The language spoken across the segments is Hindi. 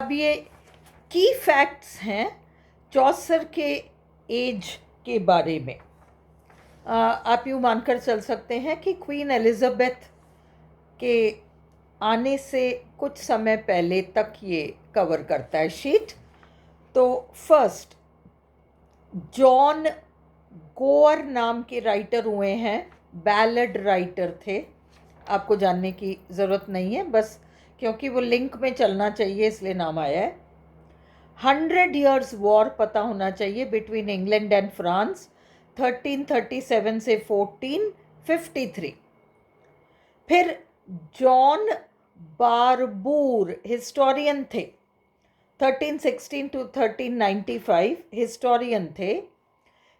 अब ये की फैक्ट्स हैं चौसर के एज के बारे में। आप यूँ मानकर चल सकते हैं कि क्वीन एलिज़ाबेथ के आने से कुछ समय पहले तक ये कवर करता है शीट। तो फर्स्ट, जॉन गोअर नाम के राइटर हुए हैं, बैलेड राइटर थे। आपको जानने की ज़रूरत नहीं है, बस क्योंकि वो लिंक में चलना चाहिए इसलिए नाम आया है। 100 ईयर्स वॉर पता होना चाहिए बिटवीन इंग्लैंड एंड फ्रांस, 1337 से 1453। फिर जॉन बारबूर हिस्टोरियन थे, 1316 टू 1395 हिस्टोरियन थे।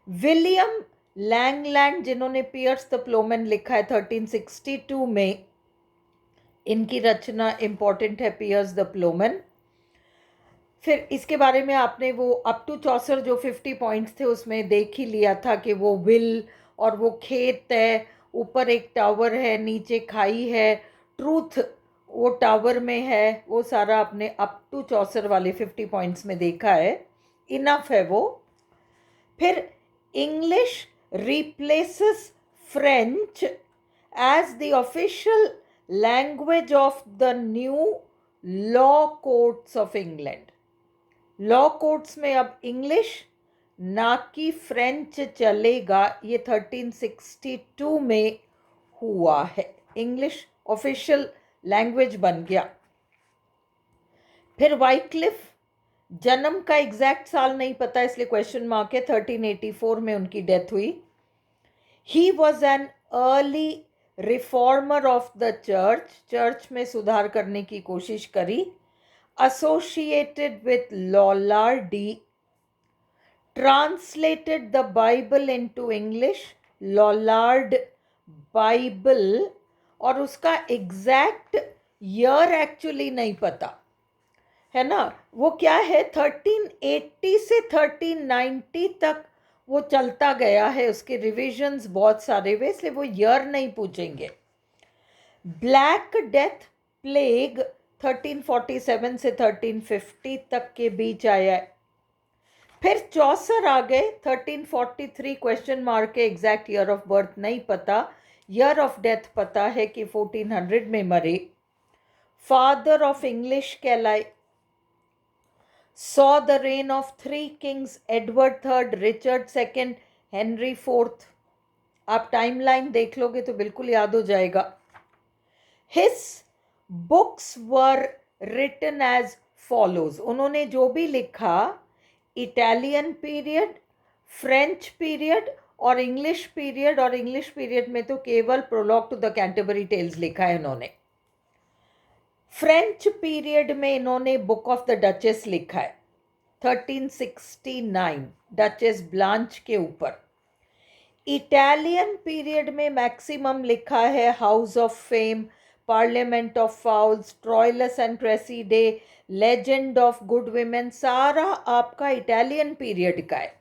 विलियम लैंगलैंड जिन्होंने पियर्स द प्लोमन लिखा है 1362 में, इनकी रचना इम्पॉर्टेंट है, पियर्स द प्लोमन। फिर इसके बारे में आपने वो अप टू चौसर जो 50 पॉइंट्स थे उसमें देख ही लिया था कि वो विल और वो खेत है, ऊपर एक टावर है, नीचे खाई है, ट्रूथ वो टावर में है, वो सारा आपने अप टू चौसर वाले 50 पॉइंट्स में देखा है, इनफ है वो। फिर English replaces French as the official language of the new law courts of England. Law courts में अब इंग्लिश ना कि फ्रेंच चलेगा, ये 1362 में हुआ है, इंग्लिश ऑफिशियल लैंग्वेज बन गया। फिर वाइक्लिफ, जन्म का एग्जैक्ट साल नहीं पता इसलिए क्वेश्चन मार्क है, 1384 में उनकी डेथ हुई। He was an early reformer of the church, church में सुधार करने की कोशिश करी। Associated with Lollardy, translated the Bible into English, Lollard Bible, और उसका एग्जैक्ट ईयर एक्चुअली नहीं पता है ना, वो क्या है 1380 से 1390 तक वो चलता गया है, उसके रिविजन्स बहुत सारे हुए इसलिए वो ईयर नहीं पूछेंगे। ब्लैक डेथ प्लेग 1347 से 1350 तक के बीच आया है। फिर चौसर आ गए 1343, क्वेश्चन मार्क है, एग्जैक्ट ईयर ऑफ बर्थ नहीं पता, ईयर ऑफ डेथ पता है कि 1400 में मरे। फादर ऑफ इंग्लिश कहलाए। Saw the reign of 3 kings, Edward third, Richard second, Henry fourth. आप टाइमलाइन देख लोगे तो बिल्कुल याद हो जाएगा। His books were written as follows, उन्होंने जो भी लिखा इटालियन पीरियड, फ्रेंच पीरियड और इंग्लिश पीरियड, और इंग्लिश पीरियड में तो केवल prologue to the Canterbury tales लिखा है इन्होंने। फ्रेंच पीरियड में इन्होंने बुक ऑफ द डचेस लिखा है 1369, डचेस ब्लांच के ऊपर। इटालियन पीरियड में मैक्सिमम लिखा है House of Fame, Parliament of Fowls, Troilus and Criseyde, Legend of Good Women, सारा आपका इटालियन पीरियड का है।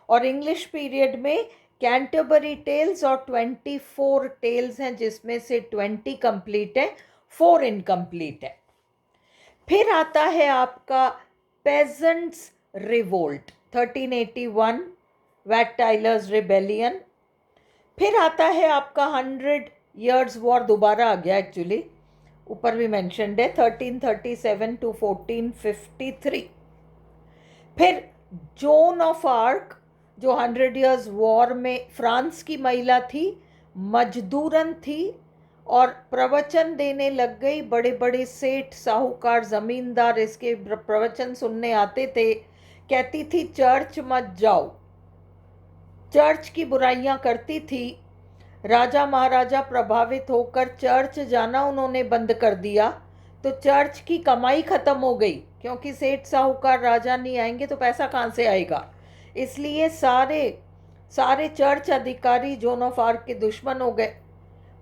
और इंग्लिश पीरियड में कैंटरबरी टेल्स और 24 टेल्स हैं जिसमें से 20 कंप्लीट है, 4 इनकम्प्लीट है। फिर आता है आपका पेजेंट्स रिवोल्ट 1381, वैट टाइलर्स रिबेलियन। फिर आता है आपका 100 ईयर्स वॉर, दोबारा आ गया एक्चुअली, ऊपर भी मेंशन्ड है 1337 टू 1453। फिर जोन ऑफ आर्क जो 100 ईयर्स वॉर में फ्रांस की महिला थी, मजदूरन थी और प्रवचन देने लग गई, बड़े बड़े सेठ साहूकार ज़मींदार इसके प्रवचन सुनने आते थे, कहती थी चर्च मत जाओ, चर्च की बुराइयां करती थी। राजा महाराजा प्रभावित होकर चर्च जाना उन्होंने बंद कर दिया, तो चर्च की कमाई खत्म हो गई, क्योंकि सेठ साहूकार राजा नहीं आएंगे तो पैसा कहाँ से आएगा, इसलिए सारे चर्च अधिकारी जोन ऑफ आर्क के दुश्मन हो गए,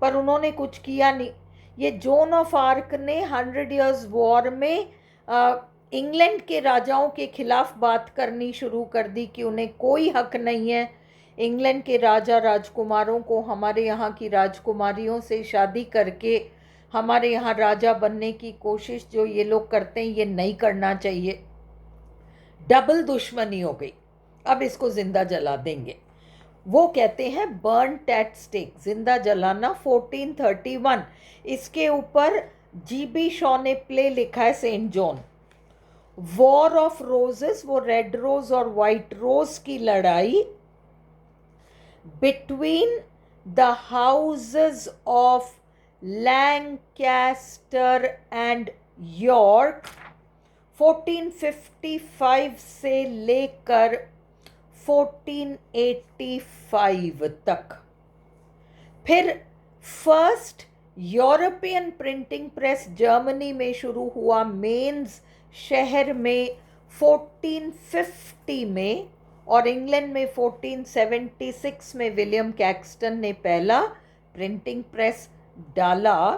पर उन्होंने कुछ किया नहीं। ये जोन ऑफ आर्क ने 100 ईयर्स वॉर में इंग्लैंड के राजाओं के खिलाफ बात करनी शुरू कर दी कि उन्हें कोई हक नहीं है इंग्लैंड के राजा राजकुमारों को हमारे यहाँ की राजकुमारियों से शादी करके हमारे यहाँ राजा बनने की कोशिश जो ये लोग करते हैं ये नहीं करना चाहिए। डबल दुश्मनी हो गई, अब इसको जिंदा जला देंगे। वो कहते हैं बर्न्ट एट स्टेक, जिंदा जलाना 1431। इसके ऊपर जीबी शॉ ने प्ले लिखा है Saint John. War of roses, वो रेड रोज और वाइट रोज की लड़ाई between the houses of Lancaster and York 1455 से लेकर 1485 तक। फिर first European printing press Germany में शुरू हुआ, मेंस शहर में 1450 में, और इंग्लैंड में 1476 में विलियम कैक्सटन ने पहला प्रिंटिंग प्रेस डाला।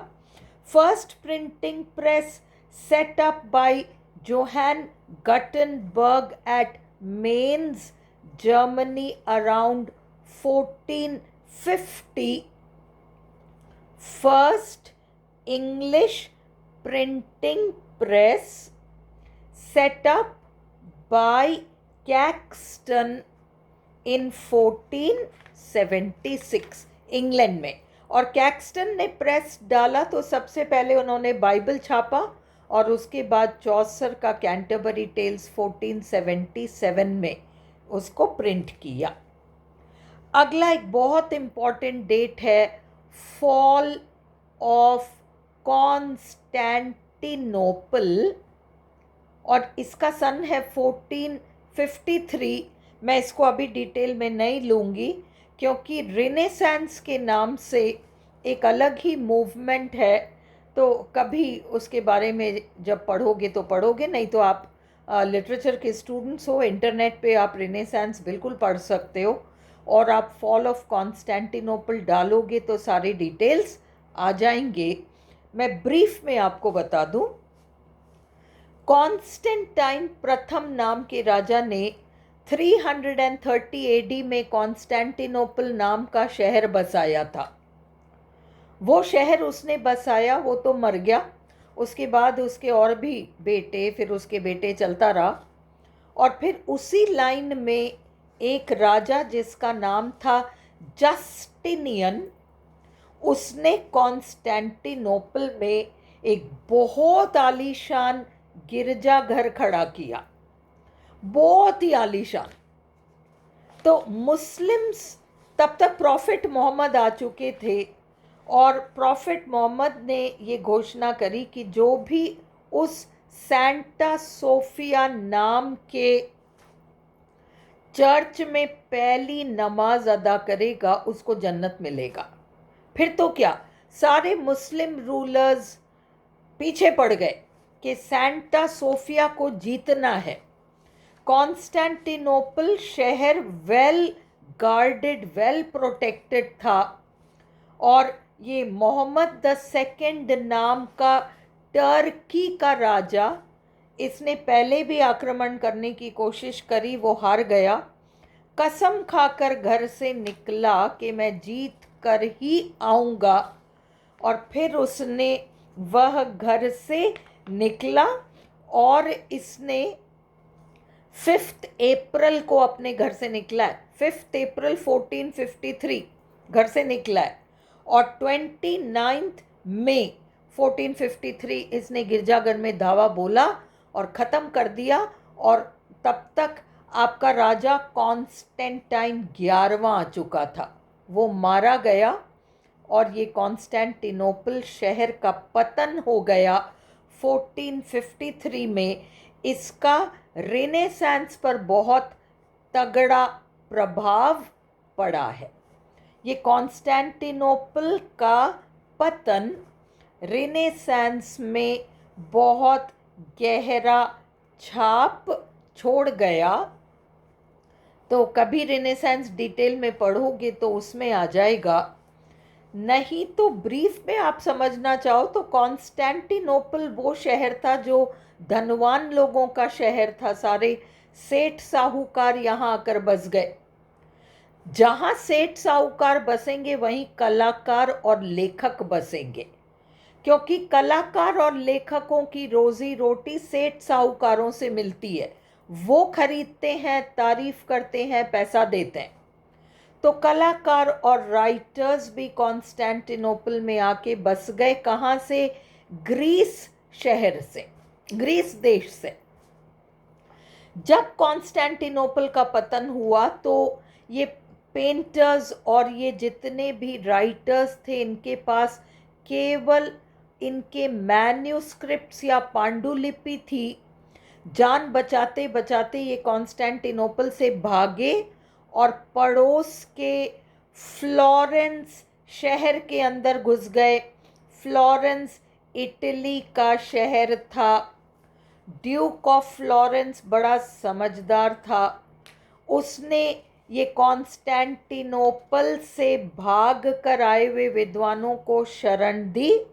First printing press set up by Johann Gutenberg at Mainz Germany around 1450. First English printing press set up by Caxton in 1476 England में। और कैक्सटन ने प्रेस डाला तो सबसे पहले उन्होंने बाइबल छापा और उसके बाद चौसर का कैंटरबरी टेल्स 1477 में उसको प्रिंट किया। अगला एक बहुत इम्पॉर्टेंट डेट है फॉल ऑफ कॉन्स्टेंटिनोपल, और इसका सन है 1453। मैं इसको अभी डिटेल में नहीं लूँगी क्योंकि रेनेसांस के नाम से एक अलग ही मूवमेंट है, तो कभी उसके बारे में जब पढ़ोगे तो पढ़ोगे, नहीं तो आप लिटरेचर के स्टूडेंट्स हो, इंटरनेट पे आप रेनेसांस बिल्कुल पढ़ सकते हो, और आप फॉल ऑफ कॉन्स्टेंटिनोपल डालोगे तो सारी डिटेल्स आ जाएंगे। मैं ब्रीफ में आपको बता दूं, कॉन्स्टेंटाइन प्रथम नाम के राजा ने 330 एडी में कॉन्स्टेंटिनोपल नाम का शहर बसाया था। वो शहर उसने बसाया, वो तो मर गया, उसके बाद उसके और भी बेटे, फिर उसके बेटे चलता रहा, और फिर उसी लाइन में एक राजा जिसका नाम था जस्टिनियन, उसने कॉन्स्टेंटिनोपल में एक बहुत आलीशान गिरजाघर खड़ा किया, बहुत ही आलीशान। तो मुस्लिम्स तब तक प्रॉफिट मोहम्मद आ चुके थे, और प्रॉफिट मोहम्मद ने ये घोषणा करी कि जो भी उस सेंटा सोफिया नाम के चर्च में पहली नमाज अदा करेगा उसको जन्नत मिलेगा। फिर तो क्या, सारे मुस्लिम रूलर्स पीछे पड़ गए कि सेंटा सोफिया को जीतना है। कॉन्स्टेंटिनोपल शहर वेल गार्डेड, वेल प्रोटेक्टेड था, और ये मोहम्मद द सेकंड नाम का टर्की का राजा, इसने पहले भी आक्रमण करने की कोशिश करी, वो हार गया। कसम खाकर घर से निकला कि मैं जीत कर ही आऊँगा, और फिर उसने वह घर से निकला और इसने 5 अप्रैल को अपने घर से निकला है। 5 अप्रैल 1453 घर से निकला है, और 29 मई 1453 इसने गिरजाघर में धावा बोला और ख़त्म कर दिया। और तब तक आपका राजा कॉन्स्टेंटाइन 11वां आ चुका था, वो मारा गया, और ये कॉन्स्टेंटिनोपल शहर का पतन हो गया 1453 में। इसका रेनेसांस पर बहुत तगड़ा प्रभाव पड़ा है। ये कॉन्स्टेंटिनोपल का पतन रेनेसांस में बहुत गहरा छाप छोड़ गया। तो कभी रेनेसांस डिटेल में पढ़ोगे तो उसमें आ जाएगा, नहीं तो ब्रीफ में आप समझना चाहो तो कॉन्स्टेंटिनोपल वो शहर था जो धनवान लोगों का शहर था। सारे सेठ साहूकार यहाँ आकर बस गए। जहाँ सेठ साहूकार बसेंगे वहीं कलाकार और लेखक बसेंगे। क्योंकि कलाकार और लेखकों की रोजी रोटी सेठ साहूकारों से मिलती है, वो खरीदते हैं, तारीफ करते हैं, पैसा देते हैं। तो कलाकार और राइटर्स भी कॉन्स्टेंटिनोपल में आके बस गए। कहाँ से? ग्रीस शहर से, ग्रीस देश से। जब कॉन्स्टेंटिनोपल का पतन हुआ तो ये पेंटर्स और ये जितने भी राइटर्स थे, इनके पास केवल इनके मैन्यूस्क्रिप्ट्स या पांडुलिपि थी। जान बचाते बचाते ये कॉन्स्टेंटिनोपल से भागे और पड़ोस के फ्लोरेंस शहर के अंदर घुस गए। फ्लोरेंस इटली का शहर था। ड्यूक ऑफ फ्लोरेंस बड़ा समझदार था। उसने ये कॉन्स्टेंटिनोपल से भाग कर आए हुए विद्वानों को शरण दी।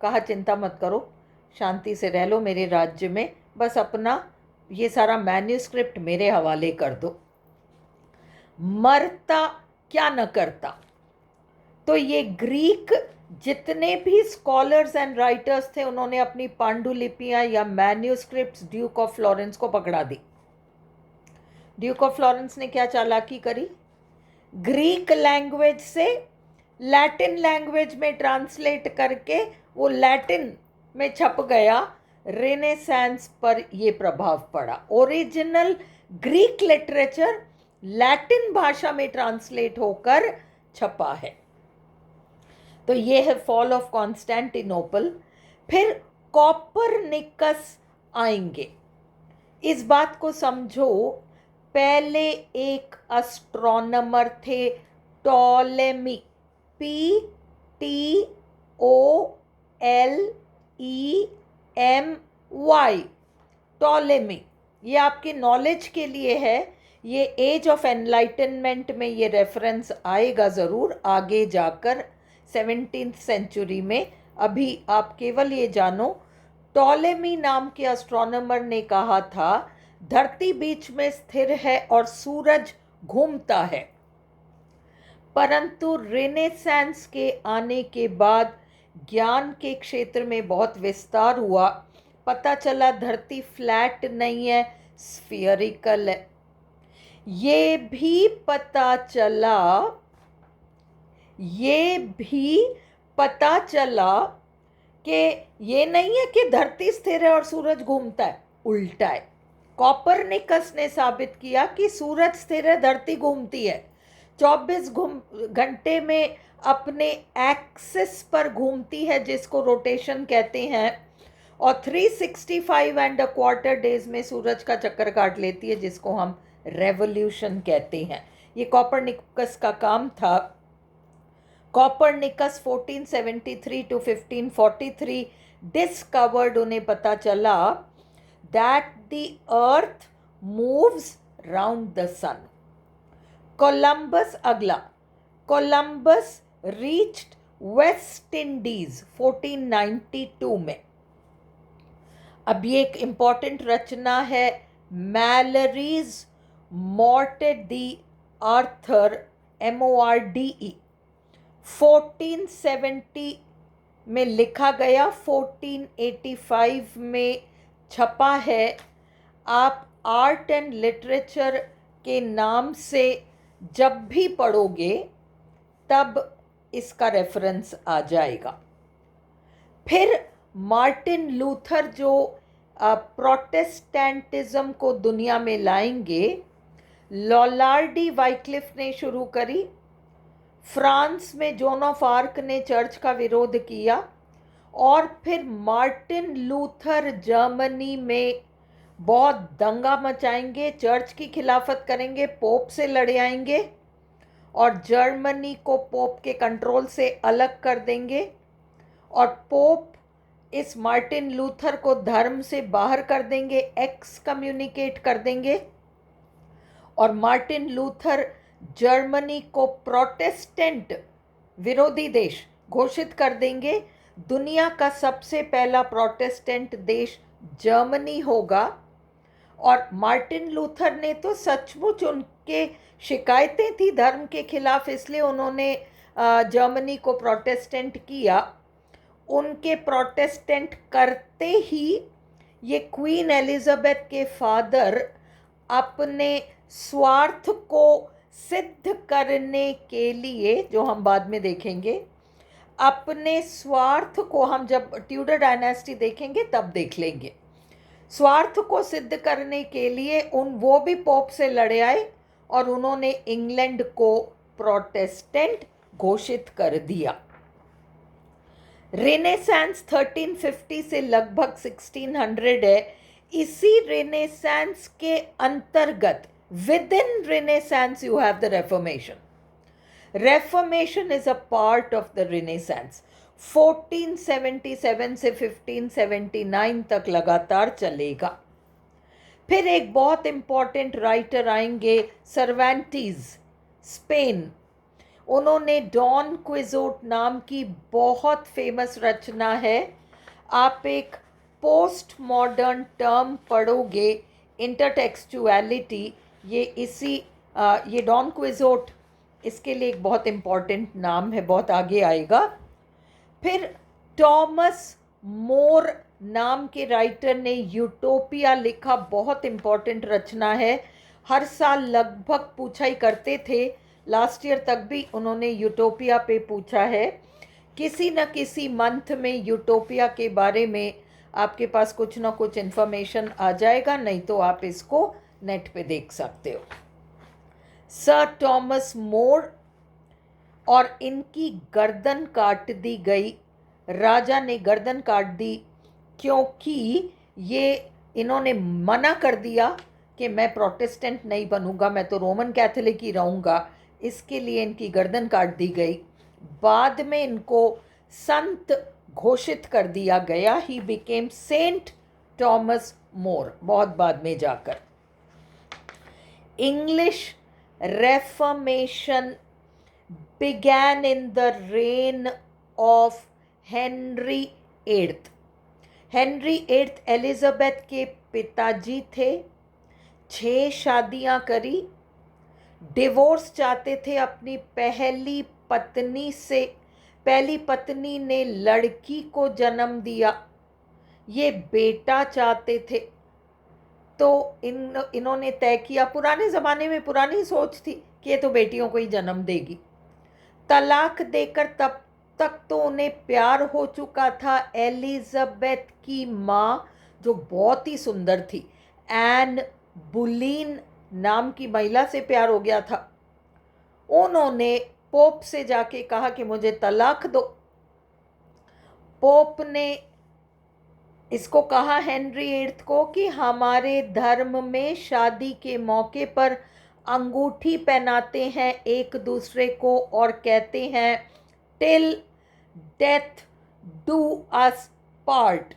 कहा चिंता मत करो, शांति से रह लो मेरे राज्य में, बस अपना ये सारा मैन्यूस्क्रिप्ट मेरे हवाले कर दो। मरता क्या न करता। तो ये ग्रीक जितने भी स्कॉलर्स एंड राइटर्स थे, उन्होंने अपनी पांडुलिपियां या मैन्यूस्क्रिप्ट्स ड्यूक ऑफ फ्लोरेंस को पकड़ा दी। ड्यूक ऑफ फ्लोरेंस ने क्या चालाकी करी? ग्रीक लैंग्वेज से लैटिन लैंग्वेज में ट्रांसलेट करके वो लैटिन में छप गया। रेनेसांस पर ये प्रभाव पड़ा। ओरिजिनल ग्रीक लिटरेचर लैटिन भाषा में ट्रांसलेट होकर छपा है। तो ये है फॉल ऑफ कॉन्स्टेंटिनोपल। फिर कॉपरनिकस आएंगे। इस बात को समझो, पहले एक एस्ट्रोनॉमर थे टॉलेमी, PTOLEMY, टॉलेमी। ये आपके नॉलेज के लिए है। ये एज ऑफ एनलाइटनमेंट में ये रेफरेंस आएगा ज़रूर आगे जाकर 17th सेंचुरी में। अभी आप केवल ये जानो, टॉलेमी नाम के एस्ट्रोनॉमर ने कहा था धरती बीच में स्थिर है और सूरज घूमता है। परंतु रेनेसांस के आने के बाद ज्ञान के क्षेत्र में बहुत विस्तार हुआ। पता चला धरती फ्लैट नहीं है, स्फीयरिकल है। ये भी पता चला कि ये नहीं है कि धरती स्थिर है और सूरज घूमता है, उल्टा है। कॉपरनिकस ने साबित किया कि सूरज स्थिर है, धरती घूमती है। 24 घंटे में अपने एक्सिस पर घूमती है, जिसको रोटेशन कहते हैं, और 365 डेज में सूरज का चक्कर काट लेती है, जिसको हम रेवोल्यूशन कहते हैं। ये कॉपरनिकस का काम था। Copernicus 1473 to 1543 discovered. उन्हें पता चला that the earth moves round the sun. Columbus reached West Indies 1492 में। अब ये एक इंपॉर्टेंट रचना है, Malory's Morte d'Arthur, MORDE, 1470 में लिखा गया, 1485 में छपा है। आप आर्ट एंड लिटरेचर के नाम से जब भी पढ़ोगे तब इसका रेफरेंस आ जाएगा। फिर मार्टिन लूथर जो प्रोटेस्टेंटिज्म को दुनिया में लाएंगे, लॉलार्डी वाइक्लिफ ने शुरू करी। फ्रांस में जोन ऑफ आर्क ने चर्च का विरोध किया, और फिर मार्टिन लूथर जर्मनी में बहुत दंगा मचाएंगे, चर्च की खिलाफत करेंगे, पोप से लड़ आएंगे और जर्मनी को पोप के कंट्रोल से अलग कर देंगे। और पोप इस मार्टिन लूथर को धर्म से बाहर कर देंगे, एक्स कम्युनिकेट कर देंगे, और मार्टिन लूथर जर्मनी को प्रोटेस्टेंट विरोधी देश घोषित कर देंगे। दुनिया का सबसे पहला प्रोटेस्टेंट देश जर्मनी होगा। और मार्टिन लूथर ने तो सचमुच, उनके शिकायतें थी धर्म के खिलाफ, इसलिए उन्होंने जर्मनी को प्रोटेस्टेंट किया। उनके प्रोटेस्टेंट करते ही ये क्वीन एलिजाबेथ के फादर अपने स्वार्थ को सिद्ध करने के लिए, जो हम बाद में देखेंगे, अपने स्वार्थ को हम जब ट्यूडर डायनेस्टी देखेंगे तब देख लेंगे, स्वार्थ को सिद्ध करने के लिए वो भी पोप से लड़े आए और उन्होंने इंग्लैंड को प्रोटेस्टेंट घोषित कर दिया। रेनेसांस 1350 से लगभग 1600 है। इसी रेनेसांस के अंतर्गत with in renaissance you have the reformation. Reformation is a part of the renaissance. 1477 से 1579 तक लगातार चलेगा। फिर एक बहुत इंपॉर्टेंट राइटर आएंगे, सर्वेंटीज, स्पेन। उन्होंने डॉन क्विजोट नाम की बहुत फेमस रचना है। आप एक पोस्ट मॉडर्न टर्म पढ़ोगे, इंटरटेक्सचुअलिटी, ये डॉन क्विजोट इसके लिए एक बहुत इम्पॉर्टेंट नाम है, बहुत आगे आएगा। फिर टॉमस मोर नाम के राइटर ने यूटोपिया लिखा, बहुत इम्पॉर्टेंट रचना है, हर साल लगभग पूछा ही करते थे, लास्ट ईयर तक भी उन्होंने यूटोपिया पे पूछा है। किसी न किसी मंथ में यूटोपिया के बारे में आपके पास कुछ ना कुछ इन्फॉर्मेशन आ जाएगा, नहीं तो आप इसको नेट पे देख सकते हो। सर टॉमस मोर, और इनकी गर्दन काट दी गई, राजा ने गर्दन काट दी क्योंकि इन्होंने मना कर दिया कि मैं प्रोटेस्टेंट नहीं बनूंगा, मैं तो रोमन कैथोलिक ही रहूँगा, इसके लिए इनकी गर्दन काट दी गई। बाद में इनको संत घोषित कर दिया गया। ही बिकेम सेंट टॉमस मोर बहुत बाद में जाकर। English reformation began in the reign of Henry eighth. Henry eighth Elizabeth के पिताजी थे, 6 शादियां करी, डिवोर्स चाहते थे अपनी पहली पत्नी से। पहली पत्नी ने लड़की को जन्म दिया, ये बेटा चाहते थे, तो इन्होंने तय किया, पुराने ज़माने में पुरानी सोच थी कि ये तो बेटियों को ही जन्म देगी। तलाक देकर तब तक तो उन्हें प्यार हो चुका था एलिजाबेथ की माँ, जो बहुत ही सुंदर थी, एन बुलीन नाम की महिला से प्यार हो गया था। उन्होंने पोप से जाके कहा कि मुझे तलाक दो। पोप ने इसको कहा हेनरी एट्थ को कि हमारे धर्म में शादी के मौके पर अंगूठी पहनाते हैं एक दूसरे को और कहते हैं till death do us part,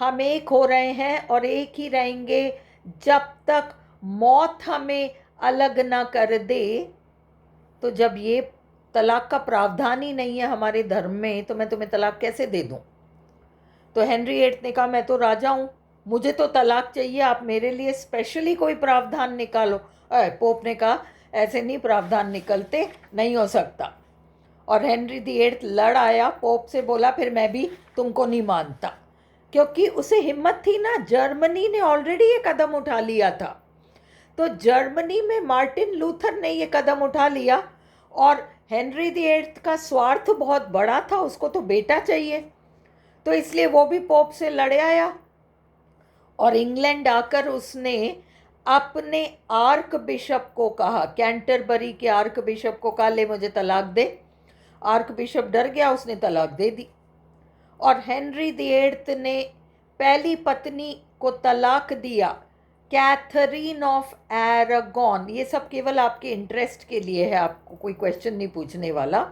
हम एक हो रहे हैं और एक ही रहेंगे जब तक मौत हमें अलग ना कर दे। तो जब ये तलाक का प्रावधान ही नहीं है हमारे धर्म में, तो मैं तुम्हें तलाक कैसे दे दूं? तो हेनरी एट्थ ने कहा मैं तो राजा हूँ, मुझे तो तलाक चाहिए, आप मेरे लिए स्पेशली कोई प्रावधान निकालो। पोप ने कहा ऐसे नहीं प्रावधान निकलते, नहीं हो सकता। और हेनरी दी एट्थ लड़ आया, पोप से बोला फिर मैं भी तुमको नहीं मानता, क्योंकि उसे हिम्मत थी ना, जर्मनी ने ऑलरेडी ये कदम उठा लिया था। तो जर्मनी में मार्टिन लूथर ने ये कदम उठा लिया और हेनरी दी एट्थ का स्वार्थ बहुत बड़ा था, उसको तो बेटा चाहिए, तो इसलिए वो भी पोप से लड़ आया। और इंग्लैंड आकर उसने अपने आर्क बिशप को कहा, कैंटरबरी के आर्क बिशप को कहा ले मुझे तलाक दे। आर्क बिशप डर गया, उसने तलाक दे दी। और हेनरी दी एट्थ ने पहली पत्नी को तलाक दिया, कैथरीन ऑफ एरागॉन। ये सब केवल आपके इंटरेस्ट के लिए है, आपको कोई क्वेश्चन नहीं पूछने वाला।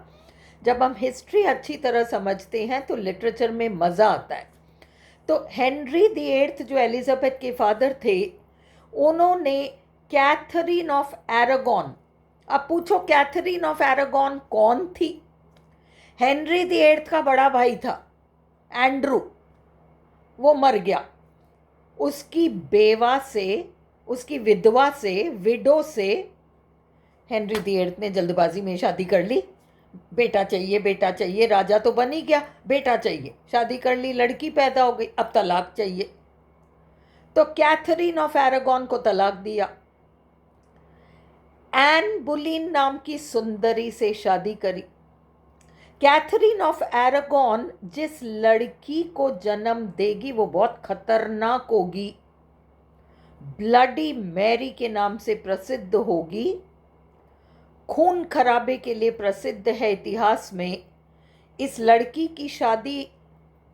जब हम हिस्ट्री अच्छी तरह समझते हैं तो लिटरेचर में मज़ा आता है। तो हेनरी दी एट्थ जो एलिजाबेथ के फादर थे, उन्होंने कैथरीन ऑफ एरागॉन, अब पूछो कैथरीन ऑफ एरागॉन कौन थी? हेनरी दी एट्थ का बड़ा भाई था एंड्रू, वो मर गया। उसकी बेवा से, उसकी विधवा से, विडो से हेनरी दी एट्थ ने जल्दबाजी में शादी कर ली। बेटा चाहिए, बेटा चाहिए, राजा तो बन ही गया, बेटा चाहिए, शादी कर ली, लड़की पैदा हो गई, अब तलाक चाहिए। तो कैथरीन ऑफ एरागॉन को तलाक दिया। एन बुलिन नाम की सुंदरी से शादी करी। कैथरीन ऑफ एरागॉन जिस लड़की को जन्म देगी वो बहुत खतरनाक होगी, ब्लडी मैरी के नाम से प्रसिद्ध होगी, खून खराबे के लिए प्रसिद्ध है इतिहास में। इस लड़की की शादी,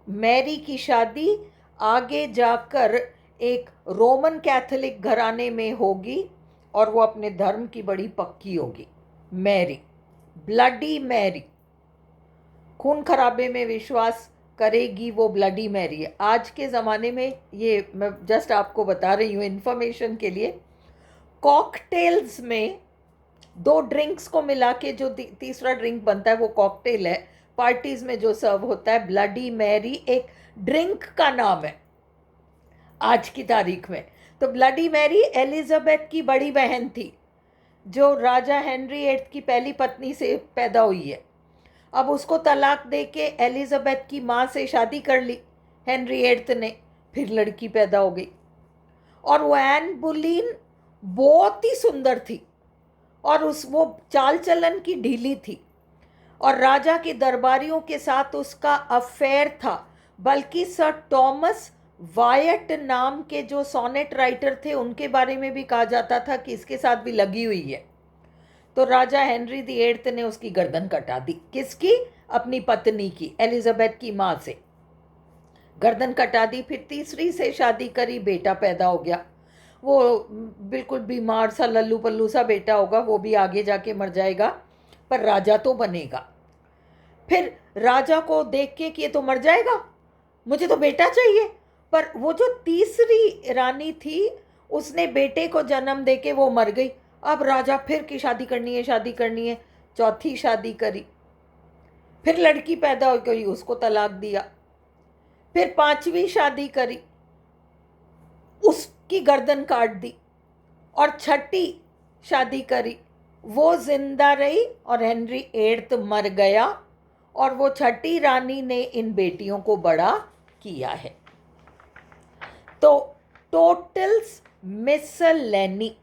मैरी की शादी आगे जाकर एक रोमन कैथोलिक घराने में होगी और वो अपने धर्म की बड़ी पक्की होगी। मैरी, ब्लडी मैरी, खून खराबे में विश्वास करेगी वो ब्लडी मैरी है। आज के ज़माने में, ये मैं जस्ट आपको बता रही हूँ इन्फॉर्मेशन के लिए, कॉकटेल्स में दो ड्रिंक्स को मिला के जो तीसरा ड्रिंक बनता है वो कॉकटेल है। पार्टीज में जो सर्व होता है, ब्लडी मैरी एक ड्रिंक का नाम है आज की तारीख में। तो ब्लडी मैरी एलिजाबेथ की बड़ी बहन थी, जो राजा हेनरी एट की पहली पत्नी से पैदा हुई है। अब उसको तलाक दे के एलिजाबेथ की माँ से शादी कर ली हेनरी एट ने, फिर लड़की पैदा हो गई। और वो एन बुलीन बहुत ही सुंदर थी और वो चाल चलन की ढीली थी और राजा के दरबारियों के साथ उसका अफेयर था। बल्कि सर टॉमस वायट नाम के जो सोनेट राइटर थे उनके बारे में भी कहा जाता था कि इसके साथ भी लगी हुई है। तो राजा हेनरी द एट्थ ने उसकी गर्दन कटा दी। किसकी? अपनी पत्नी की, एलिजाबेथ की माँ से गर्दन कटा दी। फिर तीसरी से शादी करी, बेटा पैदा हो गया। वो बिल्कुल बीमार सा लल्लू पल्लू सा बेटा होगा, वो भी आगे जाके मर जाएगा, पर राजा तो बनेगा। फिर राजा को देख के कि ये तो मर जाएगा, मुझे तो बेटा चाहिए। पर वो जो तीसरी रानी थी उसने बेटे को जन्म देके वो मर गई। अब राजा फिर की शादी करनी है, शादी करनी है, चौथी शादी करी, फिर लड़की पैदा हो गई, उसको तलाक दिया। फिर पांचवी शादी करी, उसकी गर्दन काट दी। और छठी शादी करी, वो जिंदा रही और हेनरी एट्थ मर गया और वो छठी रानी ने इन बेटियों को बड़ा किया है। तो Tottel's Miscellany,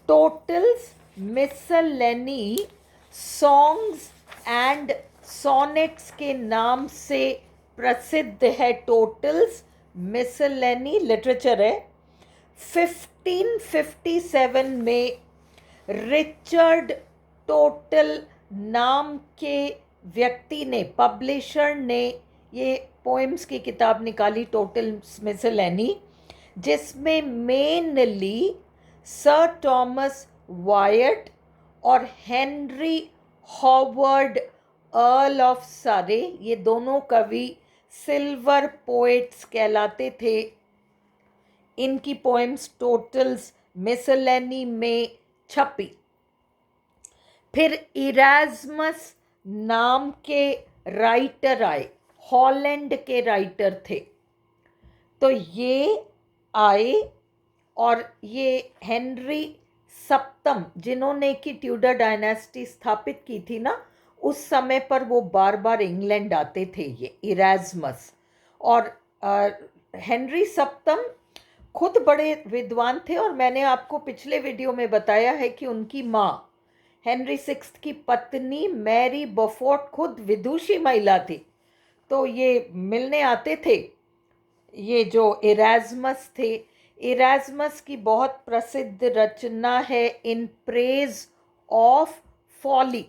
Tottel's Miscellany Songs and Sonnets के नाम से प्रसिद्ध है। टोटल्स मिसलेनी लिटरेचर है। 1557 में रिचर्ड टोटल नाम के व्यक्ति ने, पब्लिशर ने, ये पोएम्स की किताब निकाली टोटल्स मिसलेनी, जिसमें मेनली सर टॉमस वायट और हेनरी हॉवर्ड अर्ल ऑफ सरे, ये दोनों कवि सिल्वर पोएट्स कहलाते थे। इनकी पोएम्स टोटल्स मिसलेनी में छपी। फिर इराज्मस नाम के राइटर आए, हॉलैंड के राइटर थे। तो ये आए और ये हेनरी सप्तम, जिन्होंने की ट्यूडर डायनेस्टी स्थापित की थी ना, उस समय पर वो बार बार इंग्लैंड आते थे, ये इराज्मस। और हेनरी सप्तम खुद बड़े विद्वान थे और मैंने आपको पिछले वीडियो में बताया है कि उनकी माँ हेनरी सिक्स्थ की पत्नी मैरी बफोर्ट खुद विदुषी महिला थी। तो ये मिलने आते थे, ये जो इराज्मस थे। इराज्मस की बहुत प्रसिद्ध रचना है in praise of folly,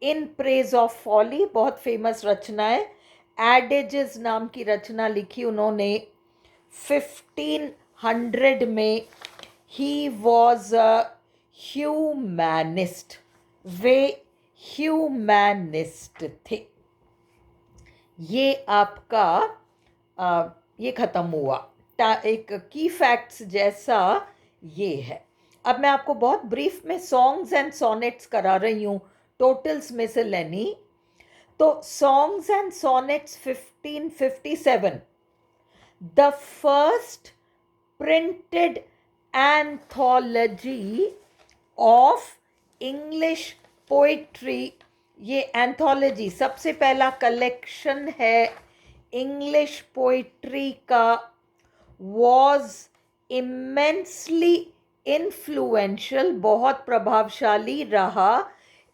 in praise of folly बहुत फेमस रचना है। एडेजेस नाम की रचना लिखी उन्होंने 1500 में। ही वॉज अ ह्यूमैनिस्ट, वे ह्यूमैनिस्ट थे। ये आपका ये ख़त्म हुआ, एक की फैक्ट्स जैसा ये है। अब मैं आपको बहुत ब्रीफ में सॉन्ग्स एंड सोनेट्स करा रही हूँ टोटल्स मिसलेनी। तो songs and sonnets 1557, the first printed anthology of English poetry ये एंथोलॉजी सबसे पहला कलेक्शन है इंग्लिश पोइट्री का, वॉज इमेंसली इन्फ्लुएंशियल, बहुत प्रभावशाली रहा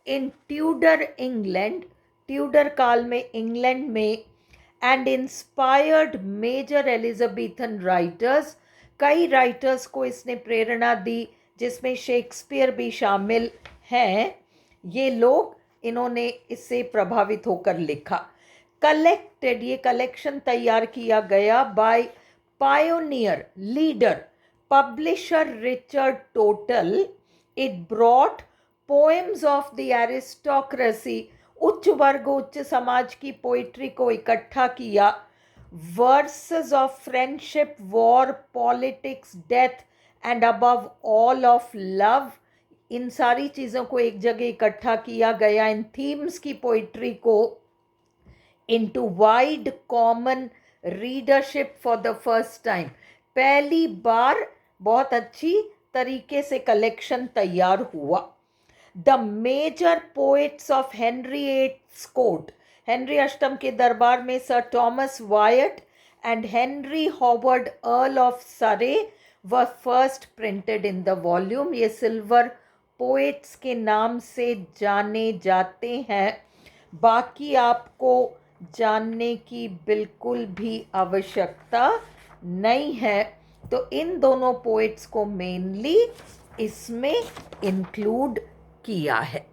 इन ट्यूडर इंग्लैंड, ट्यूडर काल में इंग्लैंड में, and inspired major Elizabethan writers, कई राइटर्स को इसने प्रेरणा दी जिसमें शेक्सपियर भी शामिल हैं। ये लोग, इन्होंने इससे प्रभावित होकर लिखा। कलेक्टेड, ये कलेक्शन तैयार किया गया by pioneer leader publisher Richard Total. It brought poems of the aristocracy, उच्च वर्ग उच्च समाज की पोइट्री को इकट्ठा किया, verses of friendship, war, politics, death and above all of love, इन सारी चीज़ों को एक जगह इकट्ठा किया गया, इन थीम्स की पोइट्री को into wide common readership for the first time. पहली बार बहुत अच्छी तरीके से कलेक्शन तैयार हुआ। The major poets of Henry eight's court, Henry अष्टम के दरबार में sir Thomas Wyatt and Henry Howard earl of Surrey were first printed in the volume. ये सिल्वर पोएट्स के नाम से जाने जाते हैं। बाकी आपको जानने की बिल्कुल भी आवश्यकता नहीं है। तो इन दोनों पोएट्स को मेनली इसमें इंक्लूड किया है।